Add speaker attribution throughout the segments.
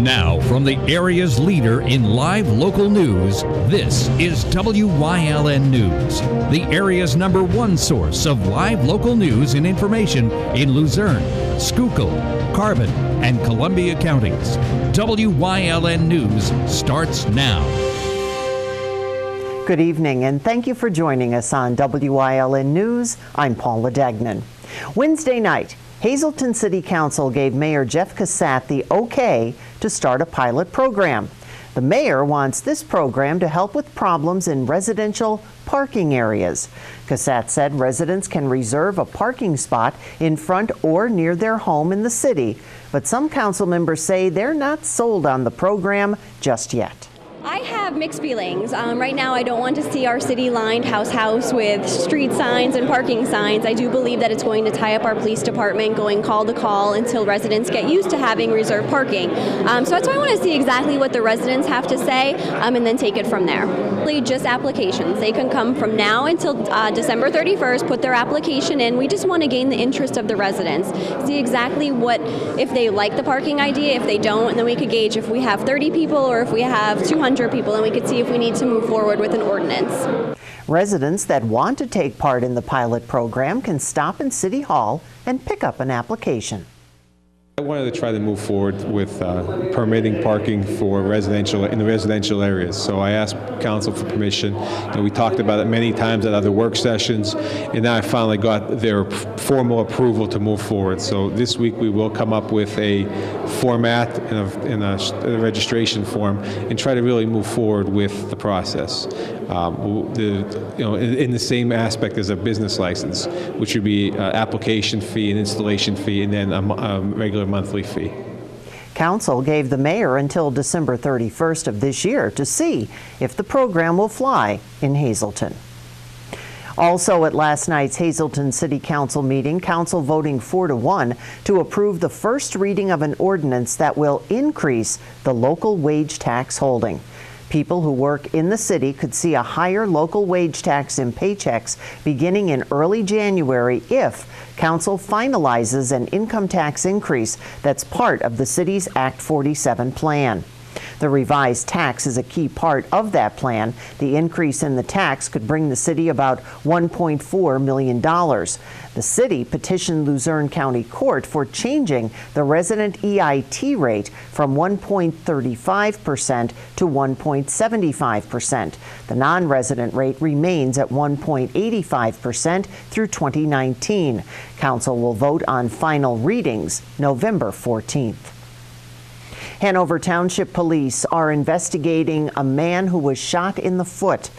Speaker 1: Now, from the area's leader in live local news, this is WYLN News, the area's #1 source of live local news and information in Luzerne, Schuylkill, Carbon, and Columbia counties. WYLN News starts now.
Speaker 2: Good evening, and thank you for joining us on WYLN News. I'm Paula Degnan. Wednesday night, Hazleton City Council gave Mayor Jeff Cassatt the okay to start a pilot program. The mayor wants this program to help with problems in residential parking areas. Cassatt said residents can reserve a parking spot in front or near their home in the city, but some council members say they're not sold on the program just yet.
Speaker 3: I have mixed feelings. Right now, I don't want to see our city lined house with street signs and parking signs. I do believe that it's going to tie up our police department going call to call until residents get used to having reserved parking. So that's why I want to see exactly what the residents have to say and then take it from there. Really just applications. They can come from now until December 31st, put their application in. We just want to gain the interest of the residents, see exactly if they like the parking idea, if they don't, and then we could gauge if we have 30 people or if we have 200 people, and we could see if we need to move forward with an ordinance.
Speaker 2: Residents that want to take part in the pilot program can stop in City Hall and pick up an application.
Speaker 4: I wanted to try to move forward with permitting parking for in the residential areas. So I asked council for permission, and we talked about it many times at other work sessions, and now I finally got their formal approval to move forward. So this week we will come up with a format and a registration form and try to really move forward with the process. In the same aspect as a business license, which would be application fee, an installation fee, and then a regular monthly fee.
Speaker 2: Council gave the mayor until December 31st of this year to see if the program will fly in Hazleton. Also at last night's Hazleton City Council meeting, council voting 4-1 to approve the first reading of an ordinance that will increase the local wage tax holding. People who work in the city could see a higher local wage tax in paychecks beginning in early January if council finalizes an income tax increase that's part of the city's Act 47 plan. The revised tax is a key part of that plan. The increase in the tax could bring the city about $1.4 million. The city petitioned Luzerne County Court for changing the resident EIT rate from 1.35% to 1.75%. The non-resident rate remains at 1.85% through 2019. Council will vote on final readings November 14th. Hanover Township Police are investigating a man who was shot in the foot.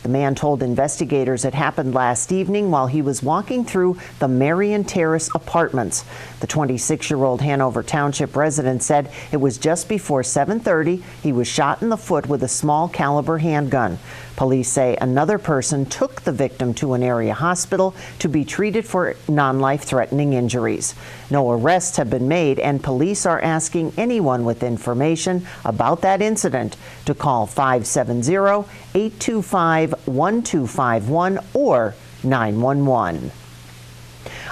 Speaker 2: The man told investigators it happened last evening while he was walking through the Marion Terrace apartments. The 26-year-old Hanover Township resident said it was just before 7:30. He was shot in the foot with a small caliber handgun. Police say another person took the victim to an area hospital to be treated for non-life-threatening injuries. No arrests have been made, and police are asking anyone with information about that incident to call 570-825-1251 or 911.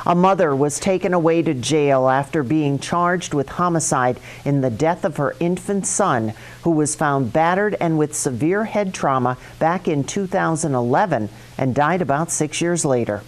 Speaker 2: A mother was taken away to jail after being charged with homicide in the death of her infant son, who was found battered and with severe head trauma back in 2011 and died about 6 years later.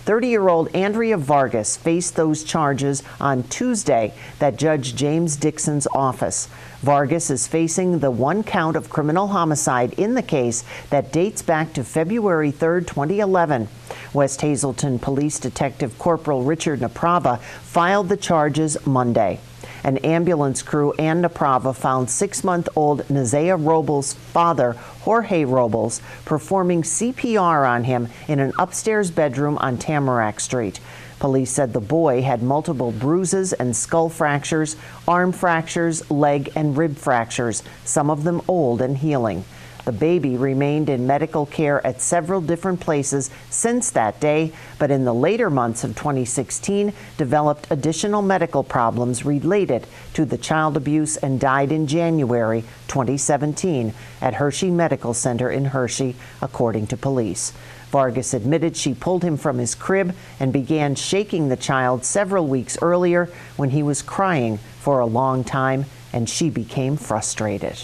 Speaker 2: 30-year-old Andrea Vargas faced those charges on Tuesday at Judge James Dixon's office. Vargas is facing the one count of criminal homicide in the case that dates back to February 3, 2011. West Hazleton Police Detective Corporal Richard Naprava filed the charges Monday. An ambulance crew and Naprava found 6-month-old Nazea Robles' father, Jorge Robles, performing CPR on him in an upstairs bedroom on Tamarack Street. Police said the boy had multiple bruises and skull fractures, arm fractures, leg and rib fractures, some of them old and healing. The baby remained in medical care at several different places since that day, but in the later months of 2016 developed additional medical problems related to the child abuse and died in January 2017 at Hershey Medical Center in Hershey, according to police. Vargas admitted she pulled him from his crib and began shaking the child several weeks earlier when he was crying for a long time, and she became frustrated.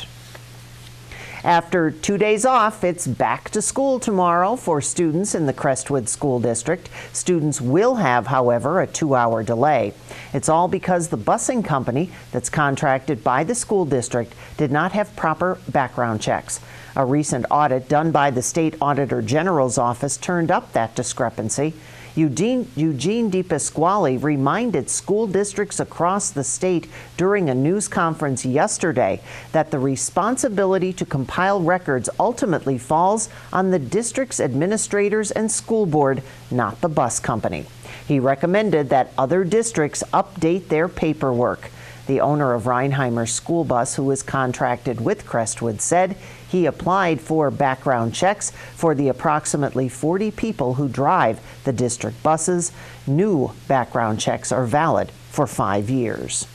Speaker 2: After 2 days off, it's back to school tomorrow for students in the Crestwood School District. Students will have, however, a 2-hour delay. It's all because the busing company that's contracted by the school district did not have proper background checks. A recent audit done by the State Auditor General's office turned up that discrepancy. Eugene DePasquale reminded school districts across the state during a news conference yesterday that the responsibility to compile records ultimately falls on the district's administrators and school board, not the bus company. He recommended that other districts update their paperwork. The owner of Reinheimer's school bus, who is contracted with Crestwood, said he applied for background checks for the approximately 40 people who drive the district buses. New background checks are valid for 5 years.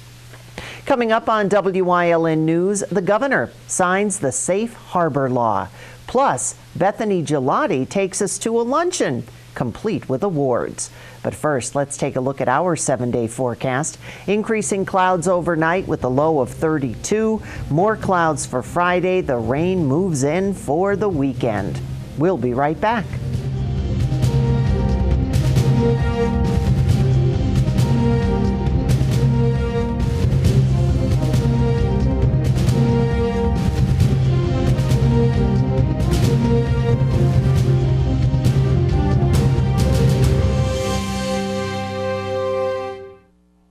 Speaker 2: Coming up on WYLN News, the governor signs the Safe Harbor Law. Plus, Bethany Gelati takes us to a luncheon, complete with awards. But first, let's take a look at our 7-day forecast. Increasing clouds overnight with a low of 32. More clouds for Friday. The rain moves in for the weekend. We'll be right back.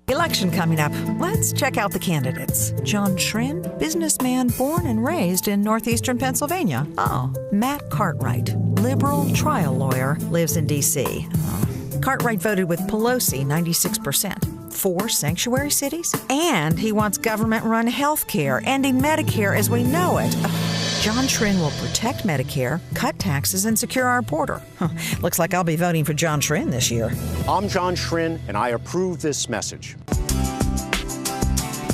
Speaker 5: Election coming up. Let's check out the candidates. John Schrin, businessman born and raised in northeastern Pennsylvania. Oh, Matt Cartwright, liberal trial lawyer, lives in D.C. Cartwright voted with Pelosi 96%. 4 sanctuary cities? And he wants government-run health care, ending Medicare as we know it. John Schrin will protect Medicare, cut taxes, and secure our border. Looks like I'll be voting for John Schrin this year.
Speaker 6: I'm John Schrin, and I approve this message.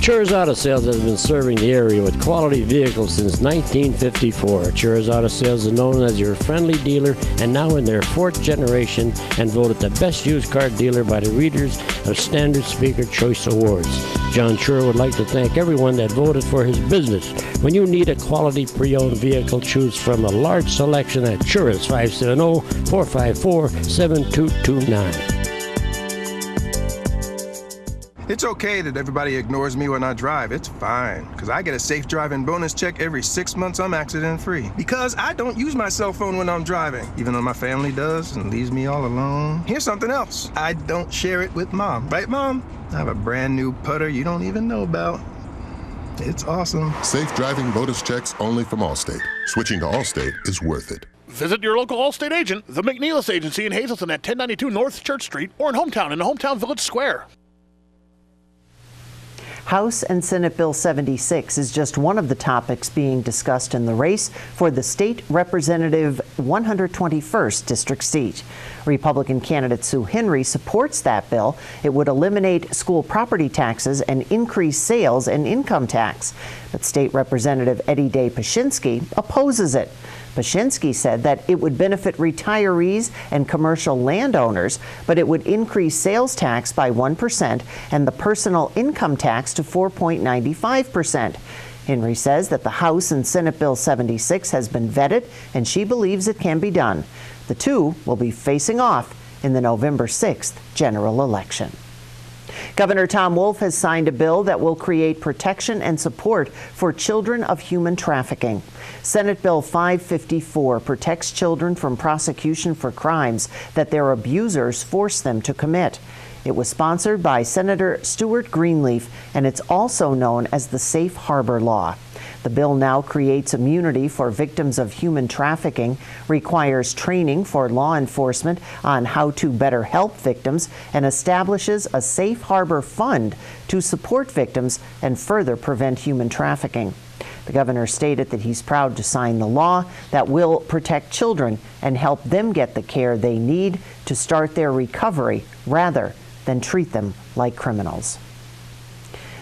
Speaker 7: Chur's Auto Sales has been serving the area with quality vehicles since 1954. Chur's Auto Sales is known as your friendly dealer and now in their 4th generation and voted the best used car dealer by the readers of Standard Speaker Choice Awards. John Chur would like to thank everyone that voted for his business. When you need a quality pre-owned vehicle, choose from a large selection at Chur's 570-454-7229.
Speaker 8: It's okay that everybody ignores me when I drive. It's fine, because I get a safe driving bonus check every 6 months I'm accident-free. Because I don't use my cell phone when I'm driving, even though my family does and leaves me all alone. Here's something else. I don't share it with Mom. Right, Mom? I have a brand new putter you don't even know about. It's awesome.
Speaker 9: Safe driving bonus checks only from Allstate. Switching to Allstate is worth it.
Speaker 10: Visit your local Allstate agent, the McNeilis Agency in Hazleton at 1092 North Church Street, or in Hometown in the Hometown Village Square.
Speaker 2: House and Senate Bill 76 is just one of the topics being discussed in the race for the state representative 121st district seat. Republican candidate Sue Henry supports that bill. It would eliminate school property taxes and increase sales and income tax. But State Representative Eddie Day Pashinsky opposes it. Pashinsky said that it would benefit retirees and commercial landowners, but it would increase sales tax by 1% and the personal income tax to 4.95%. Henry says that the House and Senate Bill 76 has been vetted, and she believes it can be done. The two will be facing off in the November 6th general election. Governor Tom Wolf has signed a bill that will create protection and support for children of human trafficking. Senate Bill 554 protects children from prosecution for crimes that their abusers force them to commit. It was sponsored by Senator Stuart Greenleaf, and it's also known as the Safe Harbor Law. The bill now creates immunity for victims of human trafficking, requires training for law enforcement on how to better help victims, and establishes a safe harbor fund to support victims and further prevent human trafficking. The governor stated that he's proud to sign the law that will protect children and help them get the care they need to start their recovery rather than treat them like criminals.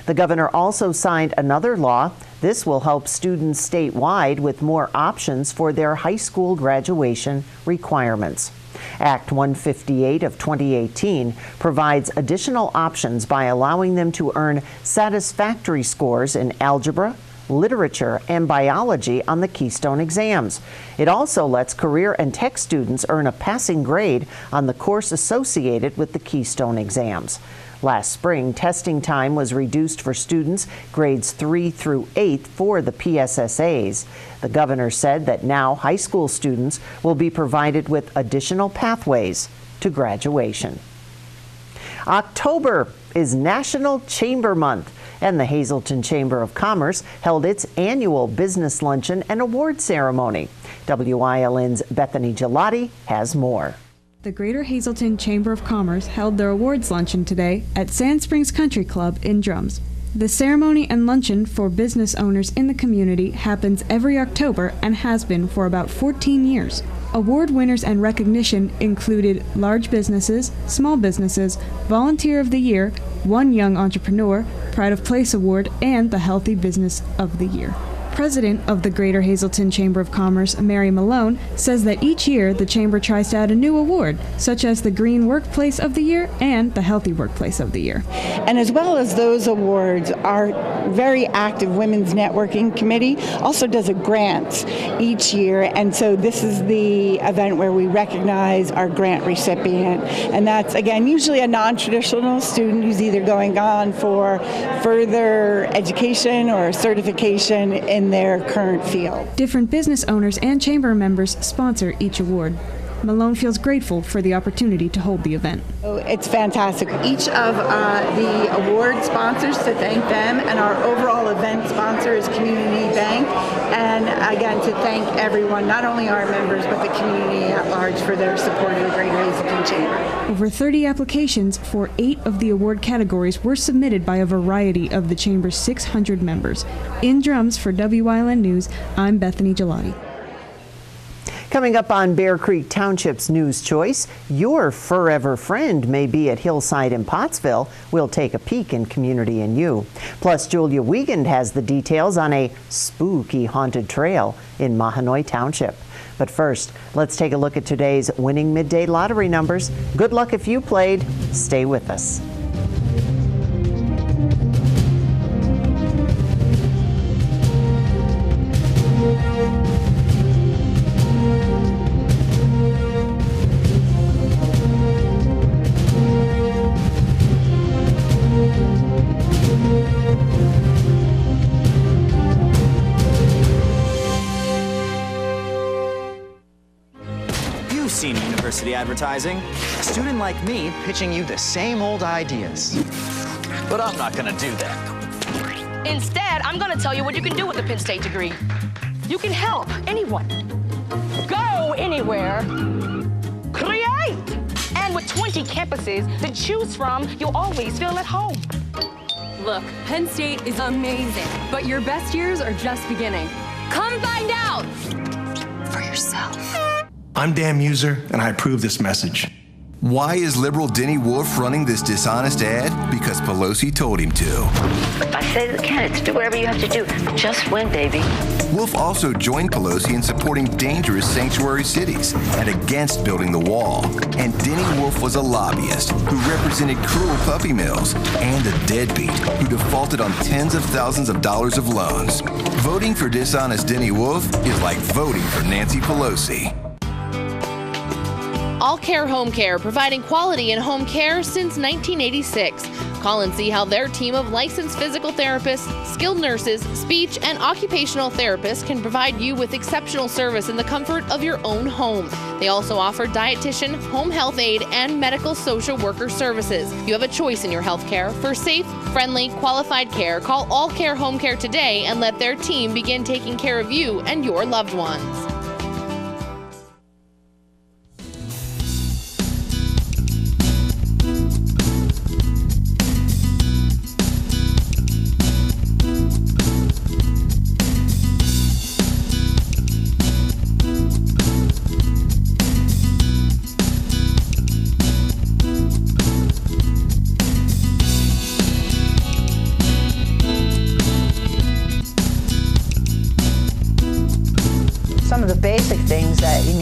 Speaker 2: The governor also signed another law. This will help students statewide with more options for their high school graduation requirements. Act 158 of 2018 provides additional options by allowing them to earn satisfactory scores in algebra, literature, and biology on the Keystone exams. It also lets career and tech students earn a passing grade on the course associated with the Keystone exams. Last spring, testing time was reduced for students grades 3 through 8 for the PSSAs. The governor said that now high school students will be provided with additional pathways to graduation. October is National Chamber Month, and the Hazleton Chamber of Commerce held its annual business luncheon and award ceremony. WYLN's Bethany Gelati has more.
Speaker 11: The Greater Hazleton Chamber of Commerce held their awards luncheon today at Sand Springs Country Club in Drums. The ceremony and luncheon for business owners in the community happens every October and has been for about 14 years. Award winners and recognition included large businesses, small businesses, Volunteer of the Year, One Young Entrepreneur, Pride of Place Award, and the Healthy Business of the Year. President of the Greater Hazleton Chamber of Commerce, Mary Malone, says that each year the Chamber tries to add a new award, such as the Green Workplace of the Year and the Healthy Workplace of the Year.
Speaker 12: And as well as those awards, our very active Women's Networking Committee also does a grant each year, and so this is the event where we recognize our grant recipient, and that's, again, usually a non-traditional student who's either going on for further education or certification in their current field.
Speaker 11: Different business owners and chamber members sponsor each award. Malone feels grateful for the opportunity to hold the event.
Speaker 12: It's fantastic. Each of the award sponsors, to thank them, and our overall event sponsor is Community Bank, and again to thank everyone, not only our members but the community at large, for their support of the Greater Hazleton Chamber.
Speaker 11: Over 30 applications for 8 of the award categories were submitted by a variety of the Chamber's 600 members. In Drums for WYLN News, I'm Bethany Gelati.
Speaker 2: Coming up on Bear Creek Township's News Choice, your forever friend may be at Hillside in Pottsville. We'll take a peek in Community and You. Plus, Julia Wiegand has the details on a spooky haunted trail in Mahanoy Township. But first, let's take a look at today's winning midday lottery numbers. Good luck if you played. Stay with us.
Speaker 13: University advertising. A student like me pitching you the same old ideas. But I'm not gonna do that.
Speaker 14: Instead, I'm gonna tell you what you can do with a Penn State degree. You can help anyone. Go anywhere. Create! And with 20 campuses to choose from, you'll always feel at home.
Speaker 15: Look, Penn State is amazing, but your best years are just beginning. Come find out for yourself.
Speaker 16: I'm Dan Muser, and I approve this message.
Speaker 17: Why is liberal Denny Wolf running this dishonest ad? Because Pelosi told him to.
Speaker 18: I say to the candidates, do whatever you have to do. Just win, baby.
Speaker 17: Wolf also joined Pelosi in supporting dangerous sanctuary cities and against building the wall. And Denny Wolf was a lobbyist who represented cruel puppy mills and a deadbeat who defaulted on tens of thousands of dollars of loans. Voting for dishonest Denny Wolf is like voting for Nancy Pelosi.
Speaker 19: All Care Home Care, providing quality in home care since 1986. Call and see how their team of licensed physical therapists, skilled nurses, speech, and occupational therapists can provide you with exceptional service in the comfort of your own home. They also offer dietitian, home health aide, and medical social worker services. You have a choice in your health care. For safe, friendly, qualified care, call All Care Home Care today and let their team begin taking care of you and your loved ones.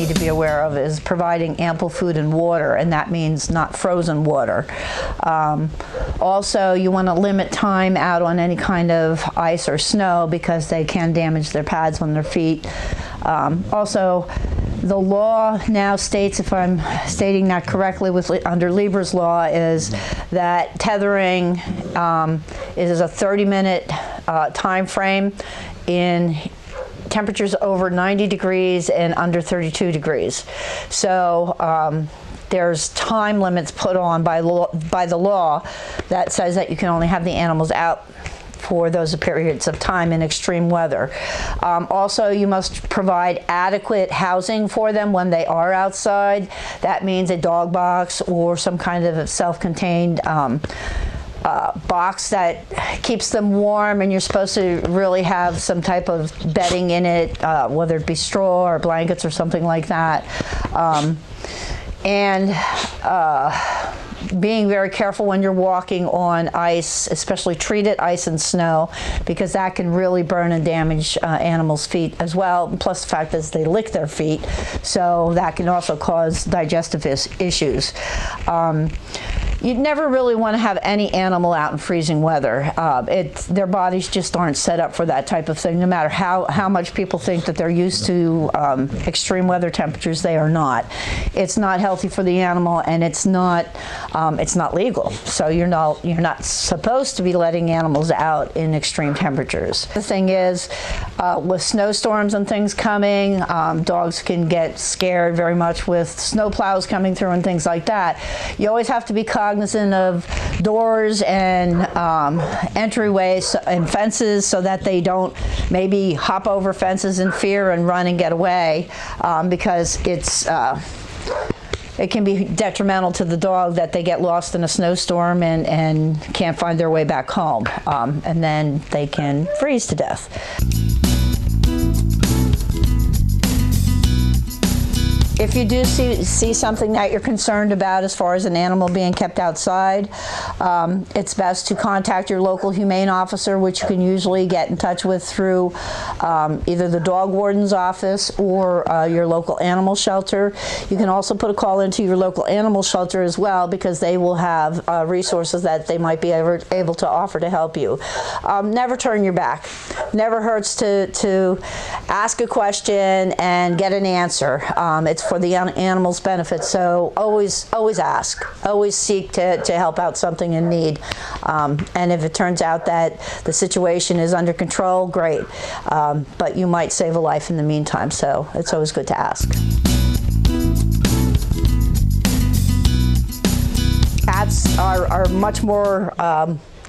Speaker 20: need to be aware of is providing ample food and water, and that means not frozen water. Also, you want to limit time out on any kind of ice or snow because they can damage their pads on their feet. Also, the law now states, if I'm stating that correctly, under Lieber's law, is that tethering is a 30-minute time frame in temperatures over 90 degrees and under 32 degrees. So there's time limits put on by the law that says that you can only have the animals out for those periods of time in extreme weather. Also, you must provide adequate housing for them when they are outside. That means a dog box or some kind of self-contained box that keeps them warm, and you're supposed to really have some type of bedding in it, whether it be straw or blankets or something like that. Being very careful when you're walking on ice, especially treated ice and snow, because that can really burn and damage animals' feet as well. Plus the fact that they lick their feet, so that can also cause digestive issues. You'd never really want to have any animal out in freezing weather. Their bodies just aren't set up for that type of thing. No matter how much people think that they're used to extreme weather temperatures, they are not. It's not healthy for the animal, and it's not legal. So you're not supposed to be letting animals out in extreme temperatures. The thing is, with snowstorms and things coming, dogs can get scared very much with snowplows coming through and things like that. You always have to be cognizant of doors and entryways and fences so that they don't maybe hop over fences in fear and run and get away, because it can be detrimental to the dog that they get lost in a snowstorm and can't find their way back home, and then they can freeze to death. If you do see something that you're concerned about as far as an animal being kept outside, it's best to contact your local humane officer, which you can usually get in touch with through either the dog warden's office or your local animal shelter. You can also put a call into your local animal shelter as well, because they will have resources that they might be able to offer to help you. Never turn your back. Never hurts to ask a question and get an answer. It's for the animal's benefit, so always ask. Always seek to help out something in need. And if it turns out that the situation is under control, great. But you might save a life in the meantime, so it's always good to ask. Cats are much more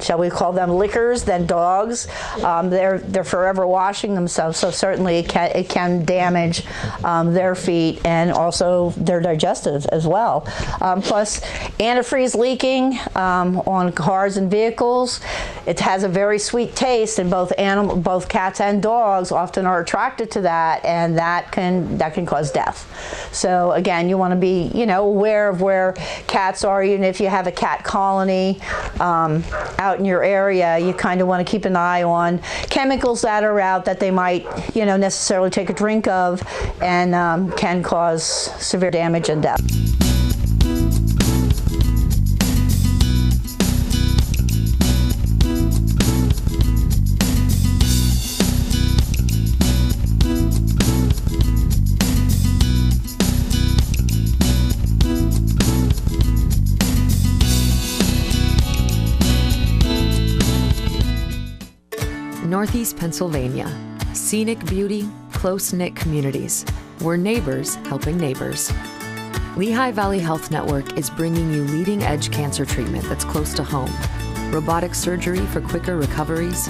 Speaker 20: shall we call them lickers than dogs. They're forever washing themselves, so certainly it can damage their feet and also their digestive as well. Plus, antifreeze leaking on cars and vehicles, it has a very sweet taste, and both cats and dogs often are attracted to that, and that can cause death. So again, you want to be aware of where cats are. Even if you have a cat colony out in your area, you kind of want to keep an eye on chemicals that are out that they might necessarily take a drink of, and can cause severe damage and death.
Speaker 21: Northeast Pennsylvania. Scenic beauty, close-knit communities. We're neighbors helping neighbors. Lehigh Valley Health Network is bringing you leading-edge cancer treatment that's close to home. Robotic surgery for quicker recoveries.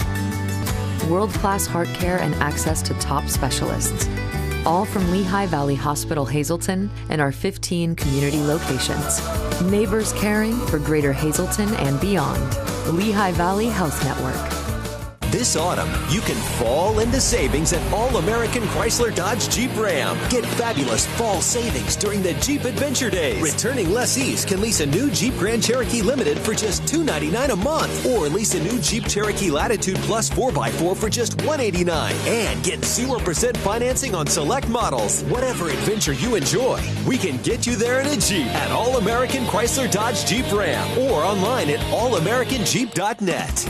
Speaker 21: World-class heart care and access to top specialists. All from Lehigh Valley Hospital Hazleton and our 15 community locations. Neighbors caring for Greater Hazleton and beyond. The Lehigh Valley Health Network.
Speaker 1: This autumn, you can fall into savings at All-American Chrysler Dodge Jeep Ram. Get fabulous fall savings during the Jeep Adventure Days. Returning lessees can lease a new Jeep Grand Cherokee Limited for just $299 a month, or lease a new Jeep Cherokee Latitude Plus 4x4 for just $189, and get 0% financing on select models. Whatever adventure you enjoy, we can get you there in a Jeep at All-American Chrysler Dodge Jeep Ram, or online at allamericanjeep.net.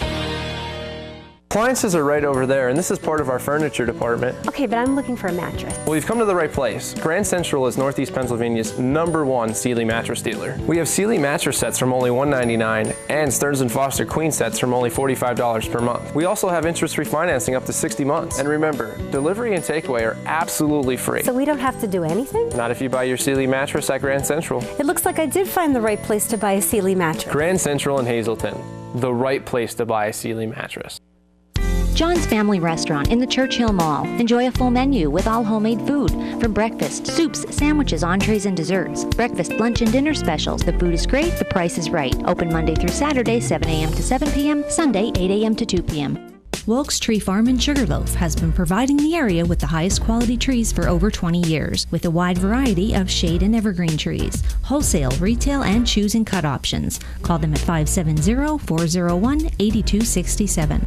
Speaker 22: Appliances are right over there, and this is part of our furniture department.
Speaker 23: Okay, but I'm looking for a mattress.
Speaker 22: Well, you've come to the right place. Grand Central is Northeast Pennsylvania's #1 Sealy mattress dealer. We have Sealy mattress sets from only $199 and Stearns & Foster queen sets from only $45 per month. We also have interest-free financing up to 60 months. And remember, delivery and takeaway are absolutely free.
Speaker 23: So we don't have to do anything?
Speaker 22: Not if you buy your Sealy mattress at Grand Central.
Speaker 23: It looks like I did find the right place to buy a Sealy mattress.
Speaker 22: Grand Central in Hazleton, the right place to buy a Sealy mattress.
Speaker 24: John's Family Restaurant in the Churchill Mall. Enjoy a full menu with all homemade food. From breakfast, soups, sandwiches, entrees, and desserts. Breakfast, lunch, and dinner specials. The food is great, the price is right. Open Monday through Saturday, 7 a.m. to 7 p.m., Sunday, 8 a.m. to 2 p.m.
Speaker 25: Wilkes Tree Farm in Sugarloaf has been providing the area with the highest quality trees for over 20 years, with a wide variety of shade and evergreen trees, wholesale, retail, and choose and cut options. Call them at 570-401-8267.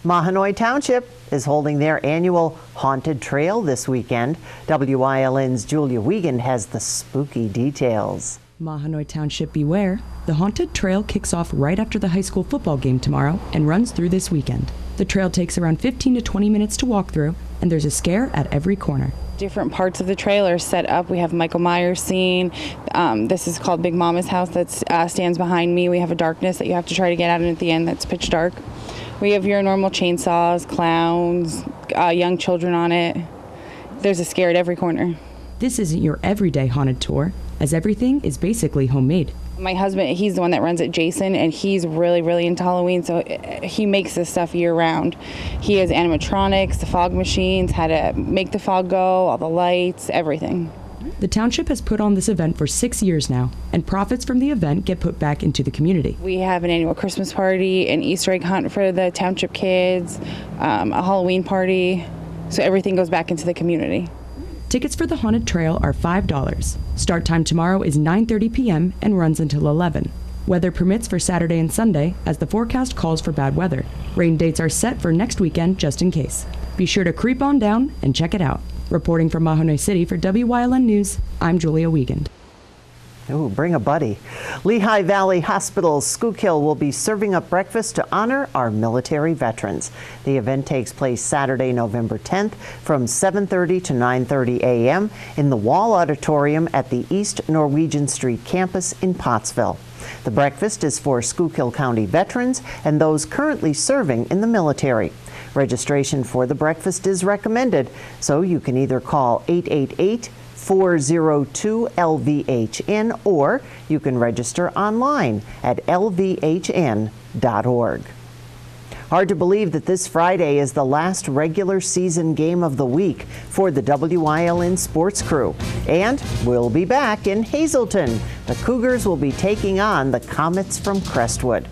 Speaker 2: Mahanoy Township is holding their annual Haunted Trail this weekend. WYLN's Julia Wiegand has the spooky details.
Speaker 26: Mahanoy Township beware. The Haunted Trail kicks off right after the high school football game tomorrow and runs through this weekend. The trail takes around 15 to 20 minutes to walk through, and there's a scare at every corner.
Speaker 27: Different parts of the trail are set up. We have Michael Myers scene. This is called Big Mama's house that stands behind me. We have a darkness that you have to try to get out, and at the end that's pitch dark. We have your normal chainsaws, clowns, young children on it. There's a scare at every corner.
Speaker 26: This isn't your everyday haunted tour, as everything is basically homemade.
Speaker 27: My husband, he's the one that runs it, Jason, and he's really, really into Halloween, so he makes this stuff year-round. He has animatronics, the fog machines, how to make the fog go, all the lights, everything.
Speaker 26: The township has put on this event for 6 years now, and profits from the event get put back into the community.
Speaker 27: We have an annual Christmas party, an Easter egg hunt for the township kids, a Halloween party, so everything goes back into the community.
Speaker 26: Tickets for the Haunted Trail are $5. Start time tomorrow is 9:30 p.m. and runs until 11. Weather permits for Saturday and Sunday, as the forecast calls for bad weather. Rain dates are set for next weekend just in case. Be sure to creep on down and check it out. Reporting from Mahanoy City for WYLN News, I'm Julia Wiegand.
Speaker 2: Ooh, bring a buddy. Lehigh Valley Hospital's Schuylkill will be serving up breakfast to honor our military veterans. The event takes place Saturday, November 10th from 7:30 to 9:30 a.m. in the Wall Auditorium at the East Norwegian Street campus in Pottsville. The breakfast is for Schuylkill County veterans and those currently serving in the military. Registration for the breakfast is recommended, so you can either call 888-402-LVHN or you can register online at lvhn.org. Hard to believe that this Friday is the last regular season game of the week for the WYLN sports crew. And we'll be back in Hazleton. The Cougars will be taking on the Comets from Crestwood.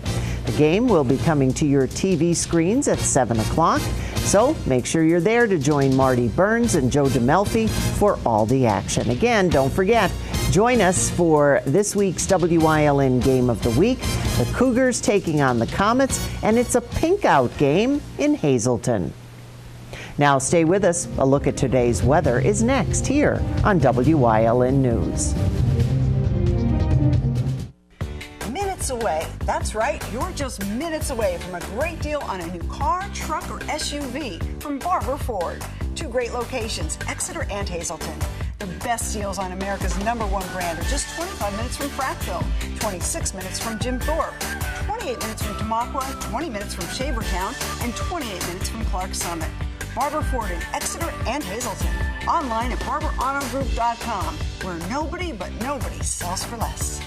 Speaker 2: The game will be coming to your TV screens at 7 o'clock, so make sure you're there to join Marty Burns and Joe DeMelfi for all the action. Again, don't forget, join us for this week's WYLN Game of the Week. The Cougars taking on the Comets, and it's a pink-out game in Hazleton. Now stay with us. A look at today's weather is next here on WYLN News.
Speaker 28: Away. That's right, you're just minutes away from a great deal on a new car, truck, or SUV from Barber Ford. Two great locations, Exeter and Hazleton. The best deals on America's #1 brand are just 25 minutes from Frackville, 26 minutes from Jim Thorpe, 28 minutes from Tamaqua, 20 minutes from Shavertown, and 28 minutes from Clark Summit. Barber Ford in Exeter and Hazleton. Online at barberautogroup.com, where nobody but nobody sells for less.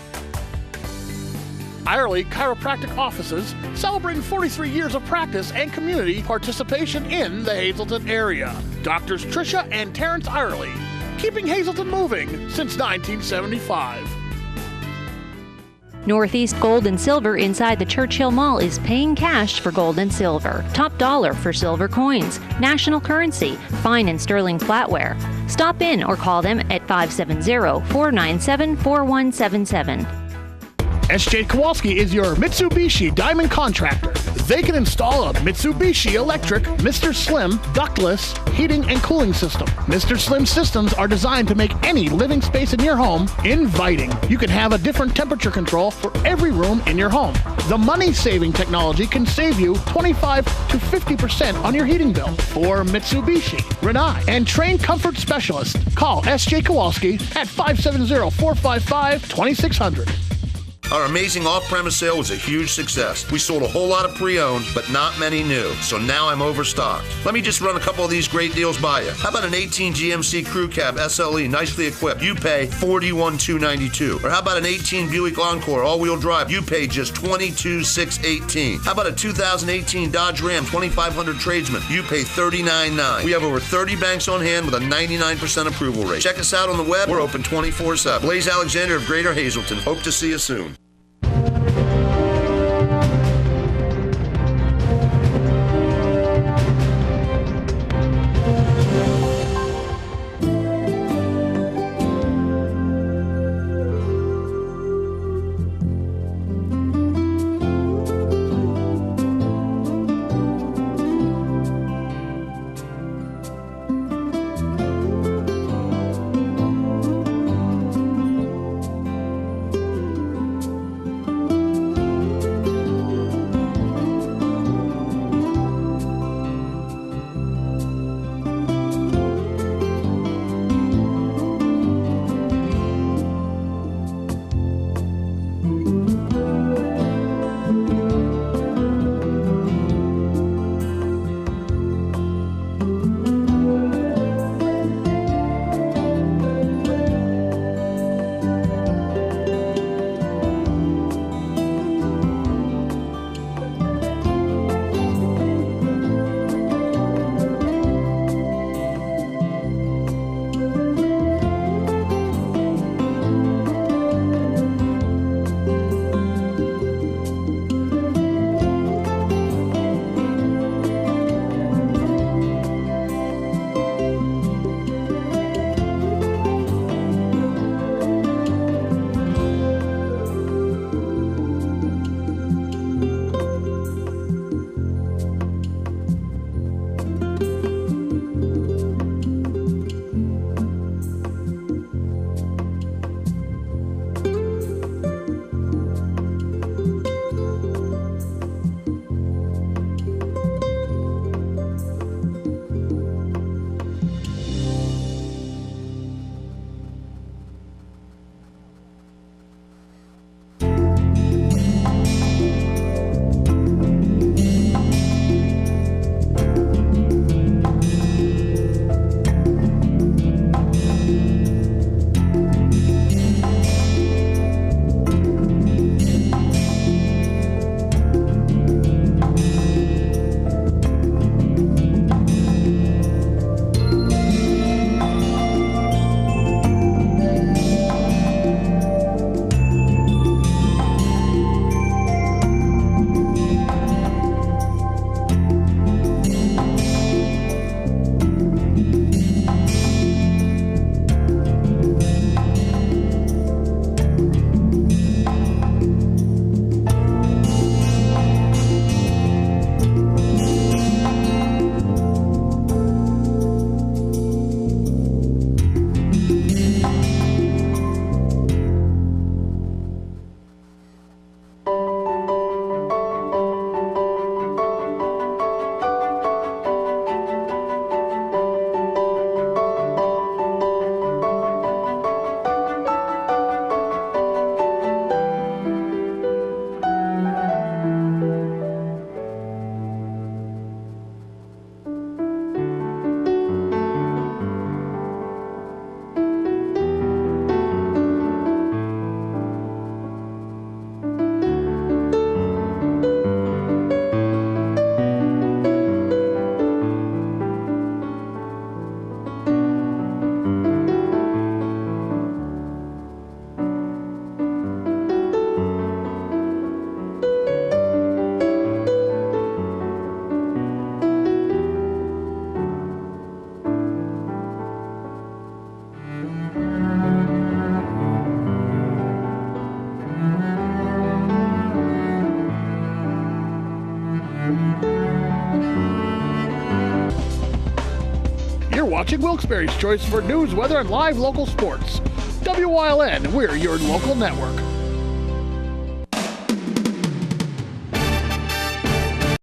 Speaker 10: Irely Chiropractic Offices celebrating 43 years of practice and community participation in the Hazleton area. Doctors Tricia and Terrence Irely, keeping Hazleton moving since 1975.
Speaker 24: Northeast Gold and Silver inside the Churchill Mall is paying cash for gold and silver. Top dollar for silver coins. National currency. Fine and sterling flatware. Stop in or call them at 570-497-4177.
Speaker 10: S.J. Kowalski is your Mitsubishi Diamond contractor. They can install a Mitsubishi electric Mr. Slim ductless heating and cooling system. Mr. Slim systems are designed to make any living space in your home inviting. You can have a different temperature control for every room in your home. The money-saving technology can save you 25 to 50% on your heating bill. For Mitsubishi, Rinnai, and trained comfort specialists, call S.J. Kowalski at 570-455-2600.
Speaker 3: Our amazing off-premise sale was a huge success. We sold a whole lot of pre-owned, but not many new, so now I'm overstocked. Let me just run a couple of these great deals by you. How about an 18 GMC Crew Cab SLE, nicely equipped? You pay $41,292. Or how about an 18 Buick Encore all-wheel drive? You pay just $22,618. How about a 2018 Dodge Ram 2500 Tradesman? You pay $39,900. We have over 30 banks on hand with a 99% approval rate. Check us out on the web. We're open 24/7. Blaze Alexander of Greater Hazleton. Hope to see you soon.
Speaker 10: watching Wilkes-Barre's choice for news, weather, and live local sports. WYLN, we're your local network.